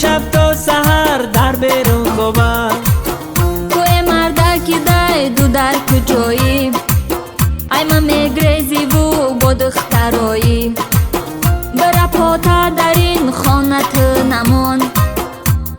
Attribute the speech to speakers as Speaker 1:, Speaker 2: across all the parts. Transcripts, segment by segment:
Speaker 1: شب تا سحر در بیرون خوبم.
Speaker 2: توی مردکی دای دو در کجایی، ای من میگریزی و با دخترایی. برا پاتا در این خانت نمان،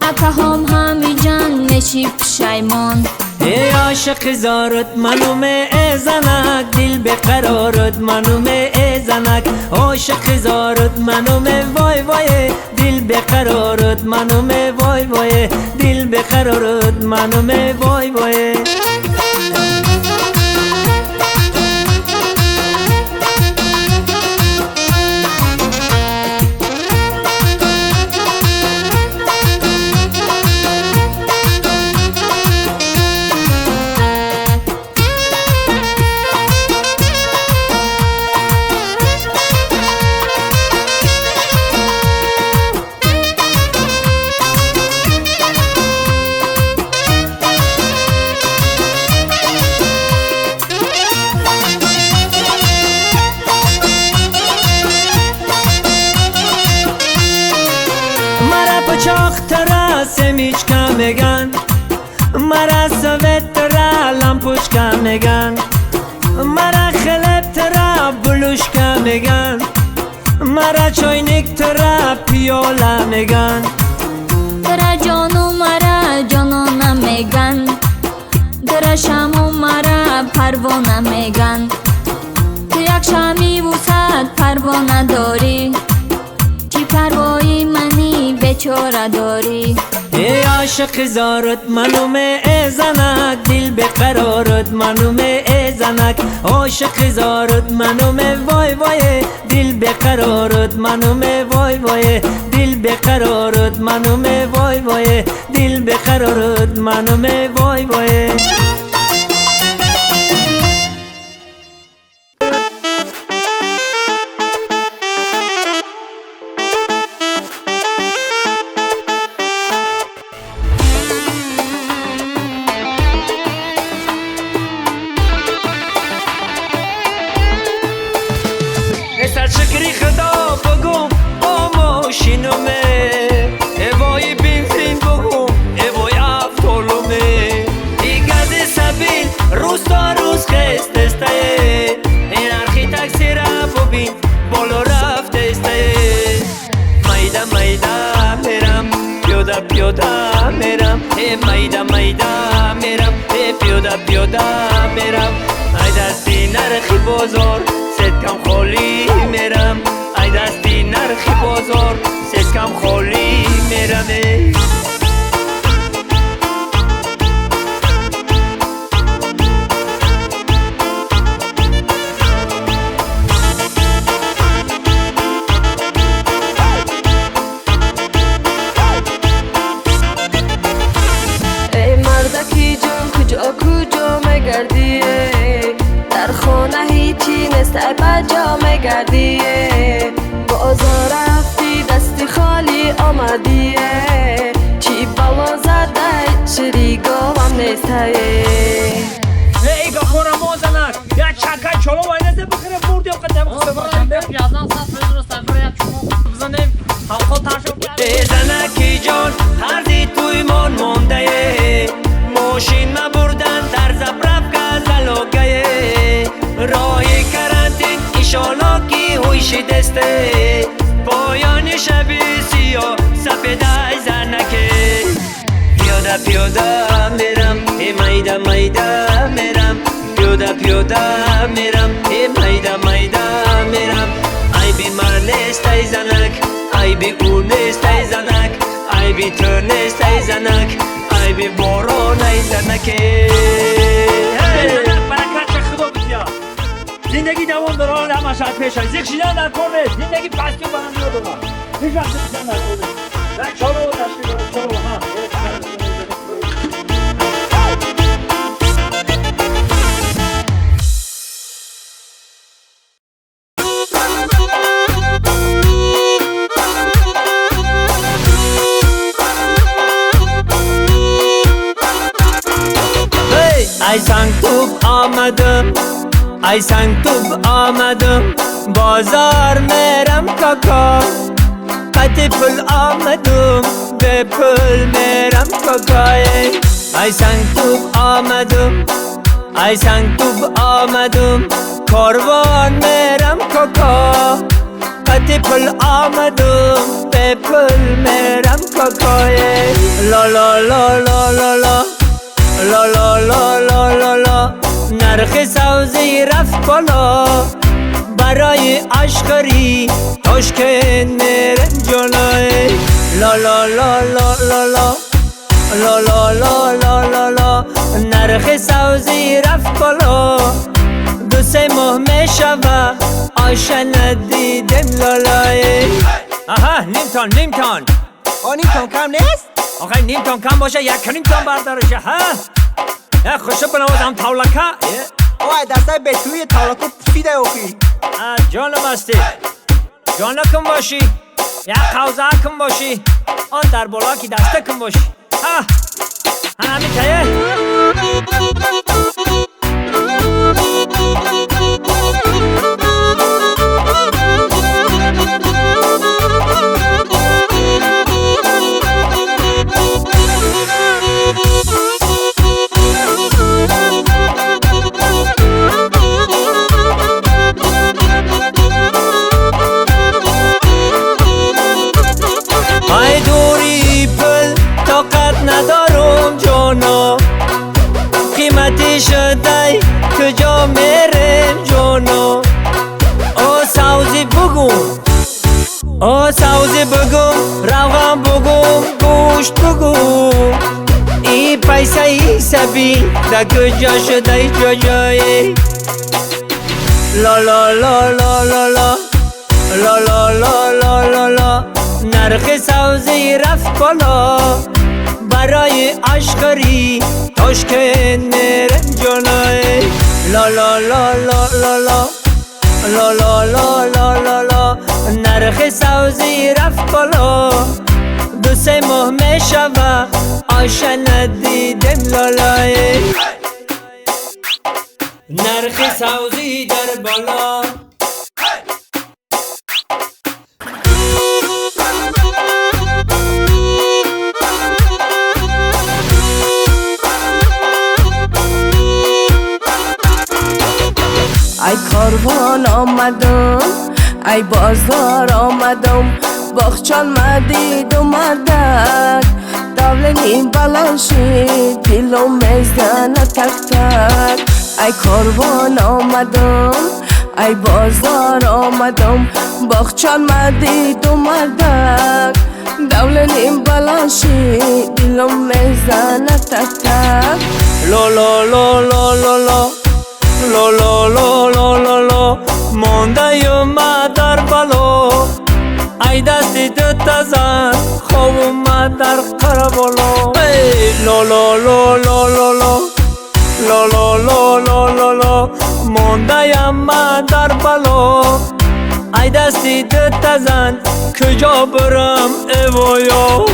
Speaker 2: اکا همی جان میشی پشیمان.
Speaker 1: ای عاشق زارت منو میزنک، دل بقرارت منو میزنک. عاشق زارت منو می وای وای، دل بقرارت منو می وای وای، دل بقرارت منو می وای وای. چاخ ترا سمیچکا میگن، مرا سویت ترا لامپوچکا میگن. مرا خلب ترا بلوشکا میگن، مرا چاینک ترا پیالا میگن.
Speaker 2: ترا جانو مرا جانانا میگن، ترا شامو مرا پروانه میگن. تو یک شامی وسط پروانه داری، چی پروایی منی بیچاره داری.
Speaker 1: ای عاشق زارت منو میزنک، دل بقرارت منو میزنک. عاشق زارت منو می وای وای، دل بقرارت منو می وای وای، دل بقرارت منو می وای وای، دل بقرارت منو می وای وای.
Speaker 3: شکری خدا بگم با ماشینومه، اوای بنزین بگم اوای افتالومه. دیگه سبیل روز تا روز خست استایه، این ارخی تاکسی را ببین بالا رفته استایه. میده میده میرم پیاده پیاده میرم، میده میده میرم پیاده پیاده میرم. ای دستی نرخی بازار سکم خالی میرم، ای دستی نرخی بازار سکم خالی میرم.
Speaker 4: ای مردکی جون کجا کجا میگردی، در خانه هیچی نیست ای بجا میگردی. بازار رفتی دستی خالی آمدی، چی بلا زده شریگاهم نیست.
Speaker 5: ای گخورم مازنک یا چکای چلو وینده بخیره بردی او قدم خسته
Speaker 6: بیازان ساس رو سفر یک شما بزنیم حلقا ترشم
Speaker 3: زنکی جان هردی توی من مونده، ماشین مبردن در زبرف گزلوگه. راهی کرنتین ایشالا کی هویشی دسته، پایان شبی سیاه سفیده زنکه. پیاده پیاده میرم میده میده میرم، پیاده پیاده میرم میده میده میرم. ای بی من نیست ای زنک، ای بی اون نیست ای زنک، ای بی تو نیست ای زنک، ای بی باران ای زنکه.
Speaker 5: برکت چه خدا بسیار زندگی دوام داره، حال همه شاید پیش هست زکشیدن در کار نیست. زندگی پسکی برنده رو دارم هیچ وقت زکشیدن در کار نیست. چالو تشکیل دارم چالو ها
Speaker 1: ای سنگ توب آمدم، ای سنگ توب آمدم، بازار میرم کاکا. قطی پل آمدم به پل میرم کاکای ای سنگ توب آمدم ای سنگ توب آمدم کاروان میرم کاکا قطی پل آمدم به پل میرم کاکای لا لا لا لا لا لا لا لا لا لا لا لا نرخ سوزی رفت بالا برای عشقری تاشکن میرم جلوی لا لا لا لا لا لا لا لا لا لا لا لا نرخ سوزی رفت بالا دو سه ماه میشوه آشه ندیدم لالای آها نیم تان
Speaker 7: نیم تان کم نیست؟
Speaker 1: آخه نیم تان کم باشه یک نیم تان بردارشه ها یک خوشه بنوازم تولکه
Speaker 7: آقای دسته به توی تولکو فیده اوخی
Speaker 1: جانم هستی جانکم باشی یک قوزه کم باشی آن در بالا که دسته کم باشی ها همین تایه ای دوری پل طاقت ندارم جانا قیمتی شده کجا میرم جانا او سوزی بگم روغم بگم گوشت بگم ای پیسه ای سبیل در کجا شده جای لا لا لا لا لا لا لا لا لا لا لا لا نرخ سوزی رفت بالا برای عشقری تاشکن میرم جانای لا لا لا لا لا لا لا لا لا لا لا لا نرخ سوزی رفت بالا دو سه ماه میشوه آشه ندیدم لالای نرخ سوزی در بالا
Speaker 4: ای کاروان آمدم ای بازار آمدم باغچان مدید و مردک داول نیم بلند شد دلم میزنه تک تک ای کاروان آمدم ای بازار آمدم باغچان مدید و مردک داول نیم بلند شد دلم میزنه تک تک
Speaker 1: لا لا لا لا لا لا لا لا لا لا لا لا مانده یم در بلا ای دستی دوتا زن خواب اومد در قربالا لا لا لا لا لا لا لا لا لا لا لا لا مانده یم در بلا ای دستی دوتا زن کجا برم ایوایا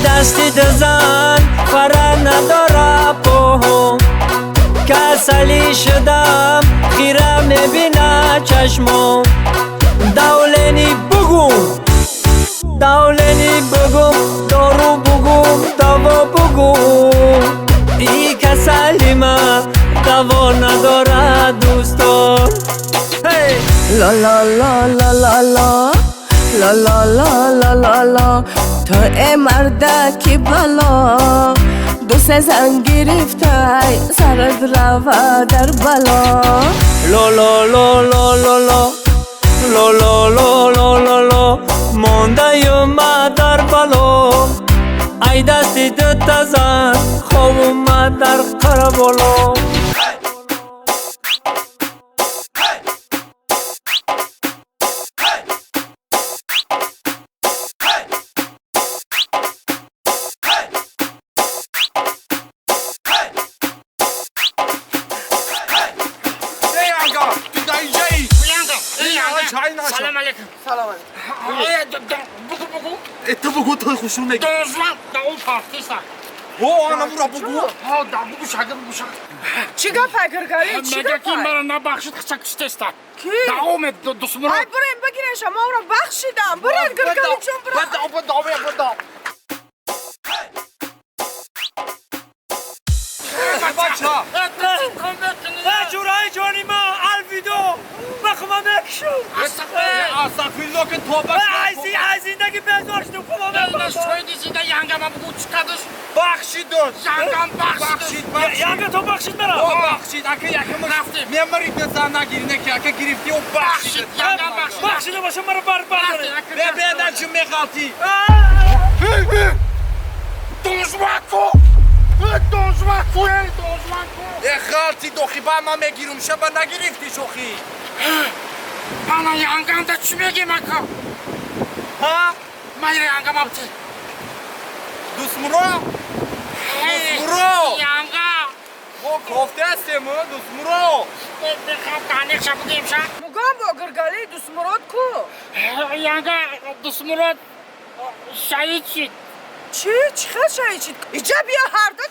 Speaker 1: دستی دزن فرا نداره پاهم کسلی شدم خیره میبینه چشمم دولنی بگم دارو بگم دوا بگم ای کسلی من دوا نداره دوستان
Speaker 4: لا لا لا لا لا لا لا لا لا لا لا لا تو ای مردکی بلا دو سه زن گرفته سرت روا در بلا
Speaker 1: لا لا لا لا لا لا لا لا لا لا لا لا مانده اومد در بلو ای دستی دو تزن خواب اومد در قربالو
Speaker 6: سلام علیکم.
Speaker 7: سلام
Speaker 8: تو بگو تو خوشون نگی
Speaker 6: دوزمان دا اون پارتیستا.
Speaker 8: آنم را بگو
Speaker 6: ها دا بگو شاگرد بگو شاگرد.
Speaker 4: چی گفت گرگالی چی
Speaker 6: مگه کی
Speaker 4: گفت
Speaker 6: مرا نبخشید خشک شتستا.
Speaker 4: کی
Speaker 6: دا اومد دسمرو.
Speaker 4: ای بریم بگیرین شما او رو بخشیدم برید گرگالی جون برید
Speaker 5: جورای جانی ما الویدو بخوام مکشو
Speaker 8: استغفرالله که توبه
Speaker 5: از زندگی بزارشتم خوبم
Speaker 6: نه شویدی زنده یانگم بگو چیکارش.
Speaker 8: بخشید دوست
Speaker 6: یانگم
Speaker 8: بخشید
Speaker 5: یانگه تو بخشید برا
Speaker 8: بخشید اگه یکم
Speaker 6: رفتیم.
Speaker 8: میماری به زن نگیرینه که اگه گرفتی و بخشید
Speaker 6: یانگم بخشید.
Speaker 5: بخشیده باشه مرا برداره
Speaker 8: ببینن چون میخواتی
Speaker 6: دوزماکو. دوزماکو.
Speaker 8: خالتی دوخی با ما میگیرم شبا نگرفتی شوخی
Speaker 6: من یانگم دا چی میگی مکا؟
Speaker 8: ها؟
Speaker 6: من یانگم آبتی.
Speaker 8: دوسمرو
Speaker 6: یانگم.
Speaker 8: او گفته هستیم دوسمرو
Speaker 6: بخواب دانش بگیم شا.
Speaker 4: مگم با گرگالی دوست مراد کو
Speaker 6: یانگم دسمرو شهید شد.
Speaker 4: چی؟ چی خیلی شهید شد اینجا بیا هر دو